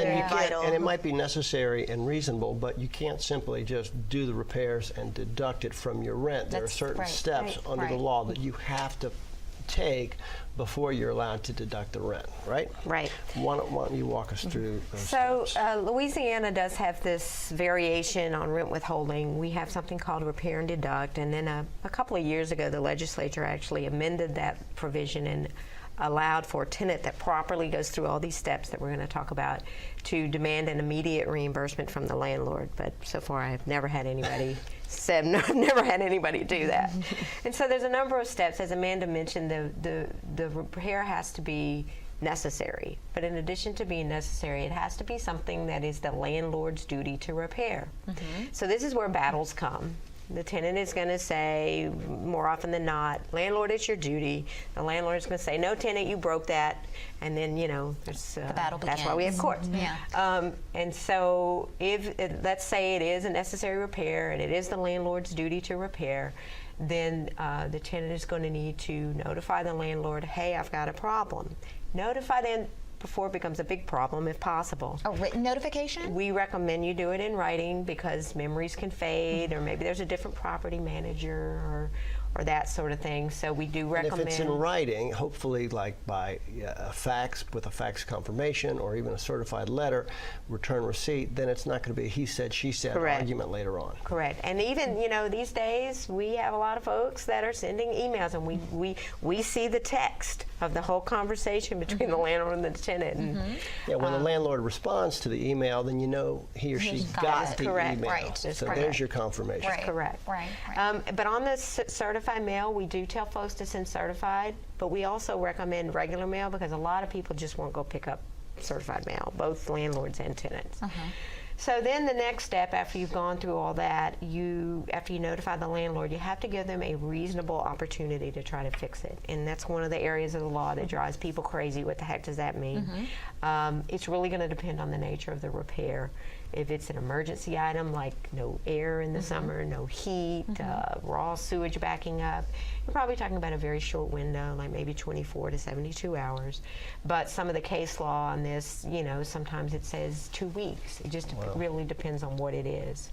very vital. And it might be necessary and reasonable, but you can't simply just do the repairs and deduct it from your rent. There are certain steps under the law that you have to take before you're allowed to deduct the rent, right? Right. Why don't you walk us through those So steps? Louisiana does have this variation on rent withholding. We have something called repair and deduct, and then a couple of years ago the legislature actually amended that provision and allowed for a tenant that properly goes through all these steps that we're going to talk about to demand an immediate reimbursement from the landlord. But so far I've never had anybody said, no, I've never had anybody do that. And so there's a number of steps. As Amanda mentioned, the repair has to be necessary. But in addition to being necessary, it has to be something that is the landlord's duty to repair. So this is where battles come. The tenant is going to say, more often than not, landlord, it's your duty. The landlord is going to say, no, tenant, you broke that. And then, you know, there's, the battle begins. that's why we have courts. And so if, let's say it is a necessary repair and it is the landlord's duty to repair, then the tenant is going to need to notify the landlord, hey, I've got a problem. Notify them before it becomes a big problem, if possible. A written notification? We recommend you do it in writing because memories can fade, or maybe there's a different property manager, or that sort of thing. So we do recommend. And if it's in writing, hopefully like by a fax with a fax confirmation or even a certified letter, return receipt, then it's not going to be a he said, she said argument later on. Correct. And even, you know, these days we have a lot of folks that are sending emails, and we see the text of the whole conversation between the landlord and the tenant. And, yeah, when the landlord responds to the email, then you know he or she got the email. Right. So there's your confirmation. Right. Correct. Right. But on the certified mail, we do tell folks to send certified, but we also recommend regular mail because a lot of people just won't go pick up certified mail, both landlords and tenants. So then the next step, after you've gone through all that, after you notify the landlord, you have to give them a reasonable opportunity to try to fix it. And that's one of the areas of the law that drives people crazy. What the heck does that mean? It's really going to depend on the nature of the repair. If it's an emergency item like no air in the summer, no heat, raw sewage backing up, you're probably talking about a very short window, like maybe 24 to 72 hours. But some of the case law on this, you know, sometimes it says 2 weeks. It just really depends on what it is.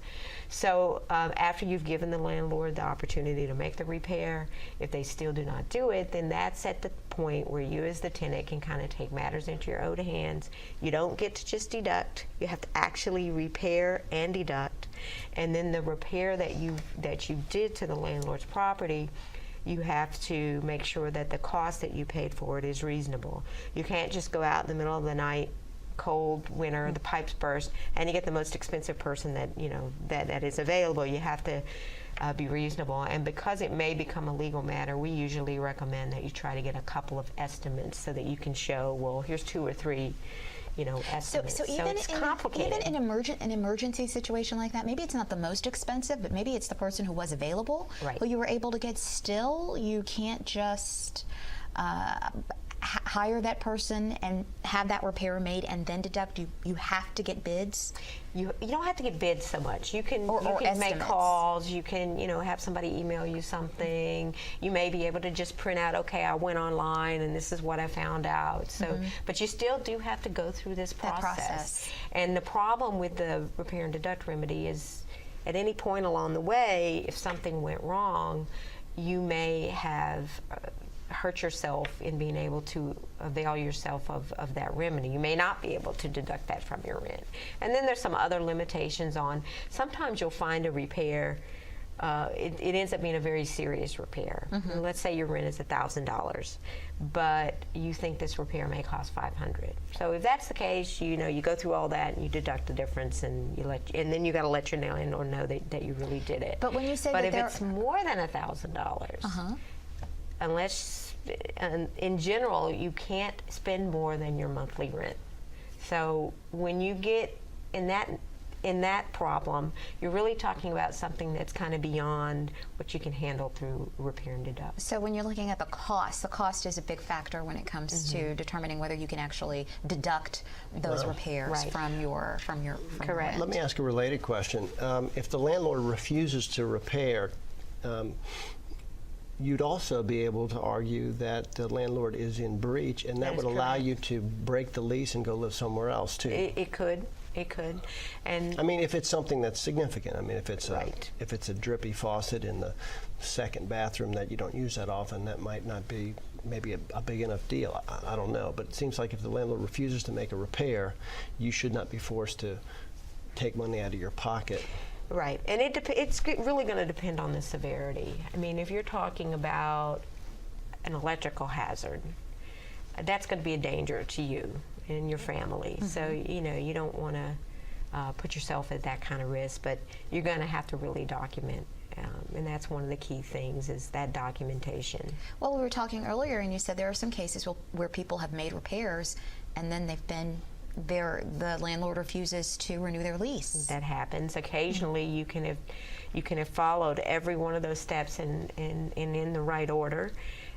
So after you've given the landlord the opportunity to make the repair, if they still do not do it, then that's at the point where you as the tenant can kind of take matters into your own hands. You don't get to just deduct. You have to actually repair and deduct. And then the repair that you did to the landlord's property, you have to make sure that the cost that you paid for it is reasonable. You can't just go out in the middle of the night, cold winter, the pipes burst, and you get the most expensive person that that is available. You have to be reasonable, and because it may become a legal matter, we usually recommend that you try to get a couple of estimates so that you can show, well, here's 2 or 3 estimates. So it's complicated. Even an emergency situation like that, maybe it's not the most expensive, but maybe it's the person who was available, who you were able to get. Still, you can't just hire that person and have that repair made and then deduct. You have to get bids. You don't have to get bids so much. You can estimates. make calls. You can have somebody email you something. You may be able to just print out, okay, I went online and this is what I found out. So, but you still do have to go through this process. And the problem with the repair and deduct remedy is, at any point along the way, if something went wrong, you may have hurt yourself in being able to avail yourself of that remedy. You may not be able to deduct that from your rent. And then there's some other limitations on, sometimes you'll find a repair, it ends up being a very serious repair. Let's say your rent is $1,000, but you think this repair may cost $500. So if that's the case, you go through all that and you deduct the difference, and and then you got to let your landlord know that you really did it. But when you say if it's more than $1,000, unless, in general, you can't spend more than your monthly rent. So when you get in that problem, you're really talking about something that's kind of beyond what you can handle through repair and deduct. So when you're looking at the cost is a big factor when it comes to determining whether you can actually deduct those repairs from your Correct. Let me ask a related question. If the landlord refuses to repair, you'd also be able to argue that the landlord is in breach, and that would allow you to break the lease and go live somewhere else too. It could. It could. And I mean, if it's something that's significant. I mean, if it's right. if it's a drippy faucet in the second bathroom that you don't use that often, that might not be maybe a big enough deal. I don't know, but it seems like if the landlord refuses to make a repair, you should not be forced to take money out of your pocket. Right, and it's really going to depend on the severity. I mean, if you're talking about an electrical hazard, that's going to be a danger to you and your family. So, you know, you don't want to put yourself at that kind of risk, but you're going to have to really document. And that's one of the key things, is that documentation. Well, we were talking earlier, and you said there are some cases where people have made repairs, and then they've been the landlord refuses to renew their lease. That happens occasionally. You can have followed every one of those steps in the right order,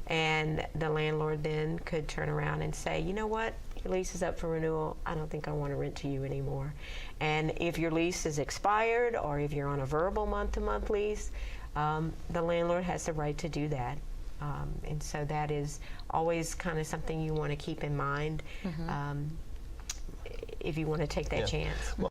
and the landlord then could turn around and say, you know what, your lease is up for renewal. I don't think I want to rent to you anymore. And if your lease is expired, or if you're on a verbal month-to-month lease, the landlord has the right to do that. And so that is always kind of something you want to keep in mind if you want to take that chance. Well,